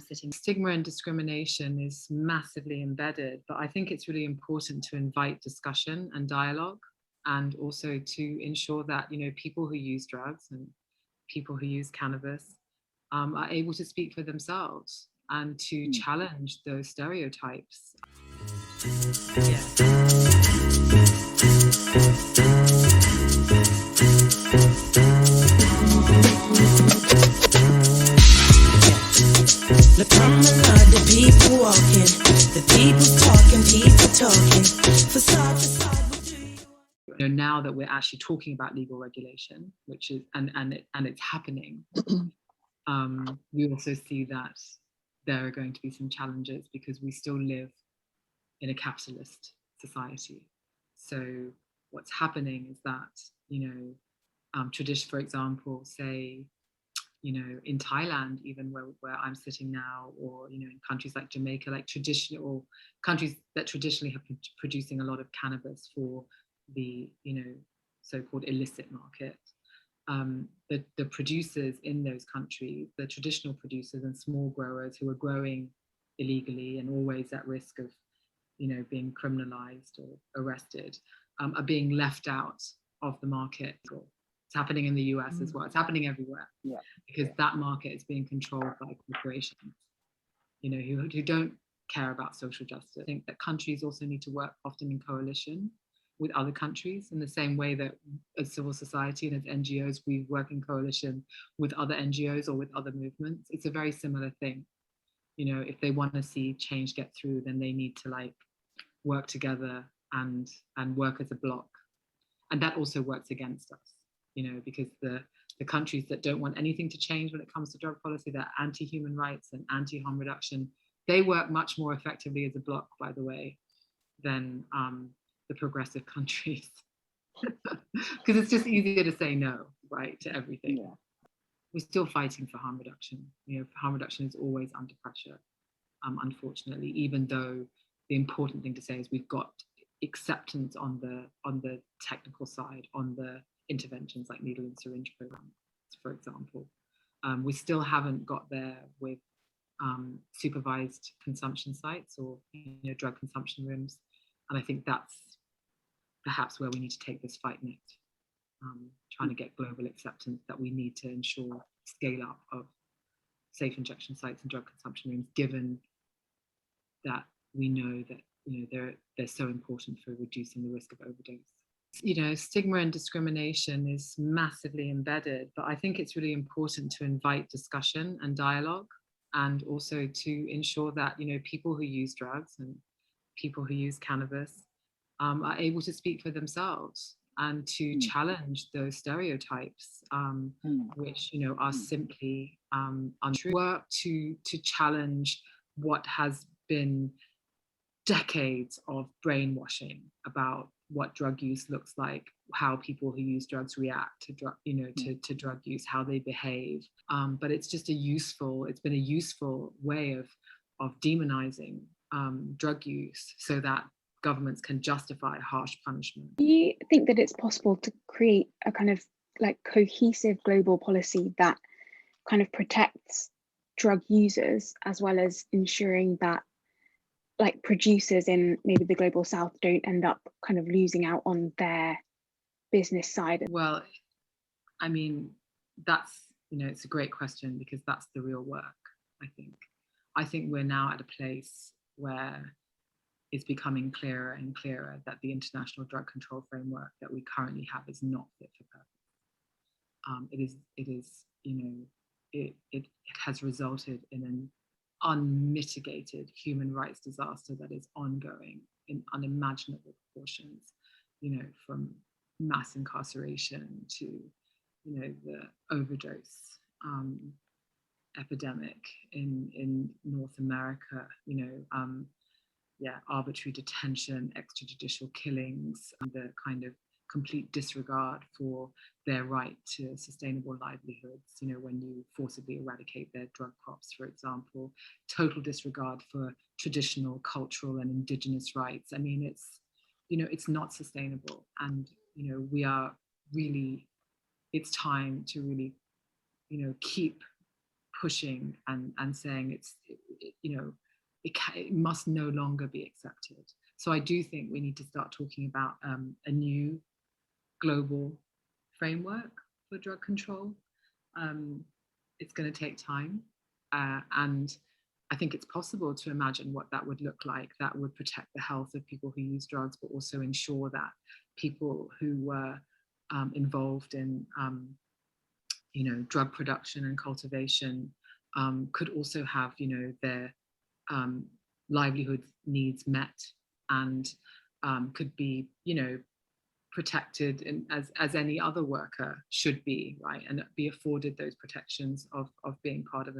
sitting. Stigma and discrimination is massively embedded, but I think it's really important to invite discussion and dialogue, and also to ensure that, people who use drugs and people who use cannabis are able to speak for themselves and to challenge those stereotypes. The promenade, the people walking, the people talking, facade, what do you want? Now that we're actually talking about legal regulation, which is and it's happening, we also see that there are going to be some challenges because we still live in a capitalist society. So what's happening is that, tradition, for example, say, in Thailand, even where I'm sitting now, or, in countries like Jamaica, like traditional countries that traditionally have been producing a lot of cannabis for the, so-called illicit market. The producers in those countries, the traditional producers and small growers who are growing illegally and always at risk of, being criminalized or arrested, are being left out of the market. It's happening in the US as well. It's happening everywhere, because that market is being controlled by corporations, who don't care about social justice. I think that countries also need to work often in coalition with other countries, in the same way that as civil society and as NGOs, we work in coalition with other NGOs or with other movements. It's a very similar thing. If they want to see change get through, then they need to work together and work as a bloc. And that also works against us, because the countries that don't want anything to change when it comes to drug policy, that are anti-human rights and anti-harm reduction, they work much more effectively as a bloc, by the way, than the progressive countries. Because it's just easier to say no, right, to everything. Yeah. We're still fighting for harm reduction. Harm reduction is always under pressure, unfortunately, even though the important thing to say is we've got acceptance on the technical side, on the interventions like needle and syringe programs, for example. We still haven't got there with supervised consumption sites or drug consumption rooms, and I think that's perhaps where we need to take this fight next. Trying to get global acceptance that we need to ensure scale up of safe injection sites and drug consumption rooms, given that we know that they're so important for reducing the risk of overdose. Stigma and discrimination is massively embedded, but I think it's really important to invite discussion and dialogue, and also to ensure that, people who use drugs and people who use cannabis are able to speak for themselves and to challenge those stereotypes, which, are simply untrue. Work to challenge what has been decades of brainwashing about what drug use looks like, how people who use drugs react to drug, to drug use, how they behave. But it's just it's been a useful way of demonizing drug use so that governments can justify harsh punishment. Do you think that it's possible to create a kind of cohesive global policy that kind of protects drug users, as well as ensuring that producers in maybe the global south don't end up kind of losing out on their business side? Well, I mean, that's, it's a great question, because that's the real work, I think. I think we're now at a place where it's becoming clearer and clearer that the international drug control framework that we currently have is not fit for purpose. It has resulted in an unmitigated human rights disaster that is ongoing in unimaginable proportions, from mass incarceration to, the overdose epidemic in North America, arbitrary detention, extrajudicial killings, and the kind of complete disregard for their right to sustainable livelihoods, when you forcibly eradicate their drug crops, for example, total disregard for traditional, cultural and indigenous rights. I mean, it's not sustainable. And, it's time to really, keep pushing and saying it must no longer be accepted. So I do think we need to start talking about a new global framework for drug control. It's going to take time, and I think it's possible to imagine what that would look like, that would protect the health of people who use drugs, but also ensure that people who were involved in drug production and cultivation could also have their livelihood needs met, and could be protected as any other worker should be, right, and be afforded those protections of being part of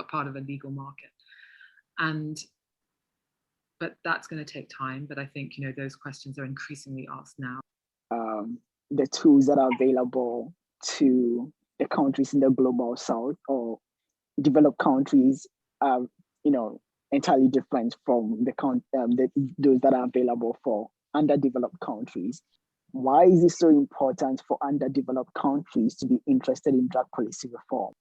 part of a legal market. But that's going to take time. But I think those questions are increasingly asked now. The tools that are available to the countries in the global south or developed countries are entirely different from those that are available for underdeveloped countries. Why is it so important for underdeveloped countries to be interested in drug policy reform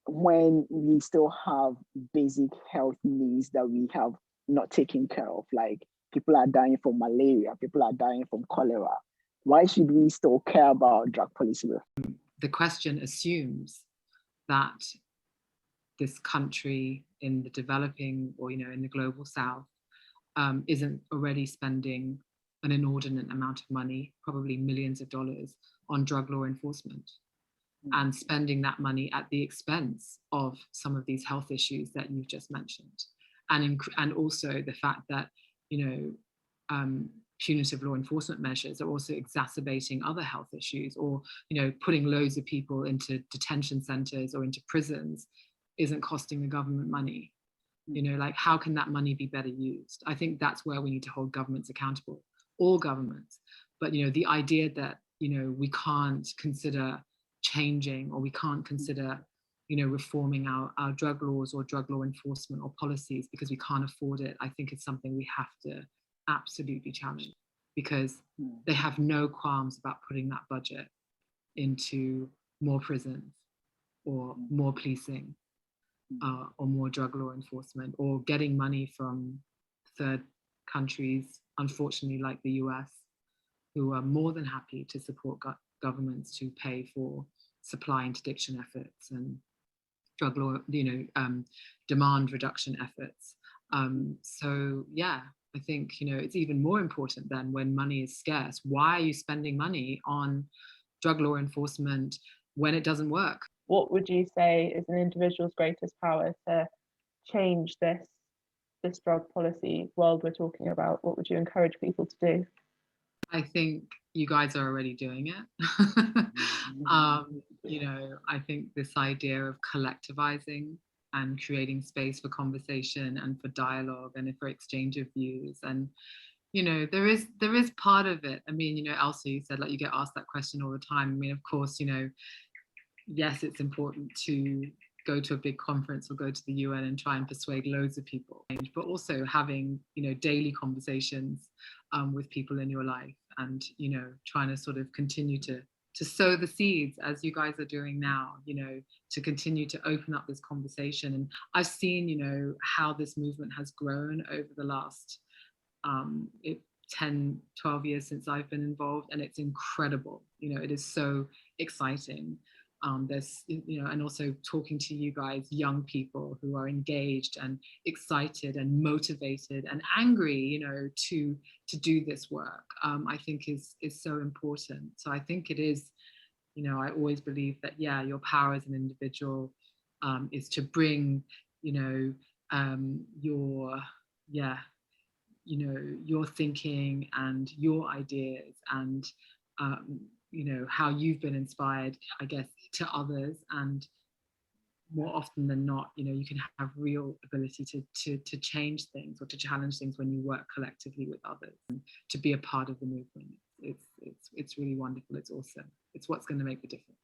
when we still have basic health needs that we have not taken care of? Like, people are dying from malaria, people are dying from cholera. Why should we still care about drug policy reform? The question assumes that this country in the developing or in the global south isn't already spending an inordinate amount of money, probably millions of dollars, on drug law enforcement, and spending that money at the expense of some of these health issues that you've just mentioned, and also the fact that punitive law enforcement measures are also exacerbating other health issues, or putting loads of people into detention centers or into prisons isn't costing the government money. Like, how can that money be better used? I think that's where we need to hold governments accountable, all governments. But the idea that we can't consider changing, or we can't consider reforming our drug laws or drug law enforcement or policies because we can't afford it, I think it's something we have to absolutely challenge, because they have no qualms about putting that budget into more prisons or more policing, or more drug law enforcement, or getting money from third countries, unfortunately, like the US, who are more than happy to support governments to pay for supply interdiction efforts and drug law, demand reduction efforts. So yeah, I think it's even more important than when money is scarce. Why are you spending money on drug law enforcement when it doesn't work? What would you say is an individual's greatest power to change this drug policy world we're talking about? What would you encourage people to do? I think you guys are already doing it. I think this idea of collectivizing and creating space for conversation and for dialogue and for exchange of views, and there is part of it. I mean, Elsa, you said, like, you get asked that question all the time. I mean, of course, yes, it's important to go to a big conference or go to the UN and try and persuade loads of people, but also having daily conversations with people in your life, and trying to sort of continue to sow the seeds, as you guys are doing now, to continue to open up this conversation. And I've seen how this movement has grown over the last 10, 12 years since I've been involved, and it's incredible. It is so exciting. There's, and also talking to you guys, young people who are engaged and excited and motivated and angry, to do this work, I think is so important. So I think it is, I always believe that, yeah, your power as an individual is to bring, your thinking and your ideas and, how you've been inspired, I guess, to others. And more often than not, you can have real ability to change things or to challenge things when you work collectively with others, and to be a part of the movement. It's really wonderful. It's awesome. It's what's going to make the difference.